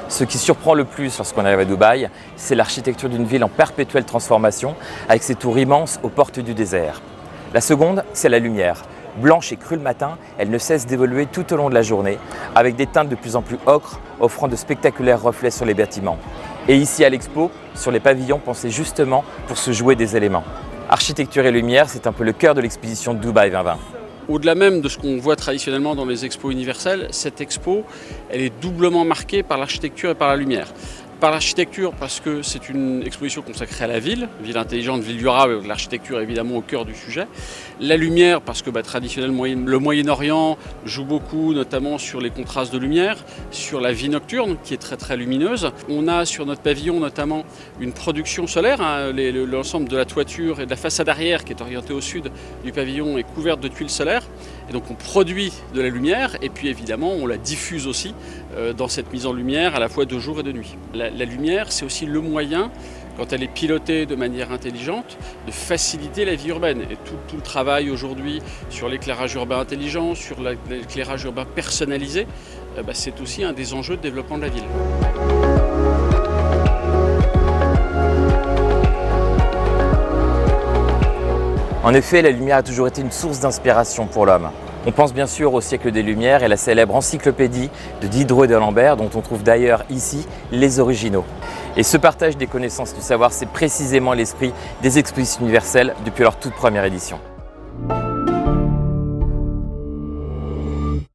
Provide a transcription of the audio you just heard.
Ce qui surprend le plus lorsqu'on arrive à Dubaï, c'est l'architecture d'une ville en perpétuelle transformation, avec ses tours immenses aux portes du désert. La seconde, c'est la lumière. Blanche et crue le matin, elle ne cesse d'évoluer tout au long de la journée, avec des teintes de plus en plus ocre, offrant de spectaculaires reflets sur les bâtiments. Et ici à l'Expo, sur les pavillons pensés justement pour se jouer des éléments. Architecture et lumière, c'est un peu le cœur de l'exposition de Dubaï 2020. Au-delà même de ce qu'on voit traditionnellement dans les expos universelles, cette expo, elle est doublement marquée par l'architecture et par la lumière. Par l'architecture parce que c'est une exposition consacrée à la ville intelligente, ville durable, l'architecture évidemment au cœur du sujet. La lumière parce que traditionnellement le Moyen-Orient joue beaucoup, notamment sur les contrastes de lumière, sur la vie nocturne qui est très lumineuse. On a sur notre pavillon notamment une production solaire, l'ensemble de la toiture et de la façade arrière qui est orientée au sud du pavillon est couverte de tuiles solaires. Et donc on produit de la lumière et puis évidemment on la diffuse aussi dans cette mise en lumière à la fois de jour et de nuit. La lumière, c'est aussi le moyen, quand elle est pilotée de manière intelligente, de faciliter la vie urbaine. Et tout le travail aujourd'hui sur l'éclairage urbain intelligent, sur l'éclairage urbain personnalisé, c'est aussi un des enjeux de développement de la ville. En effet, la lumière a toujours été une source d'inspiration pour l'homme. On pense bien sûr au siècle des Lumières et la célèbre encyclopédie de Diderot et d'Alembert, dont on trouve d'ailleurs ici les originaux. Et ce partage des connaissances du savoir, c'est précisément l'esprit des expositions universelles depuis leur toute première édition.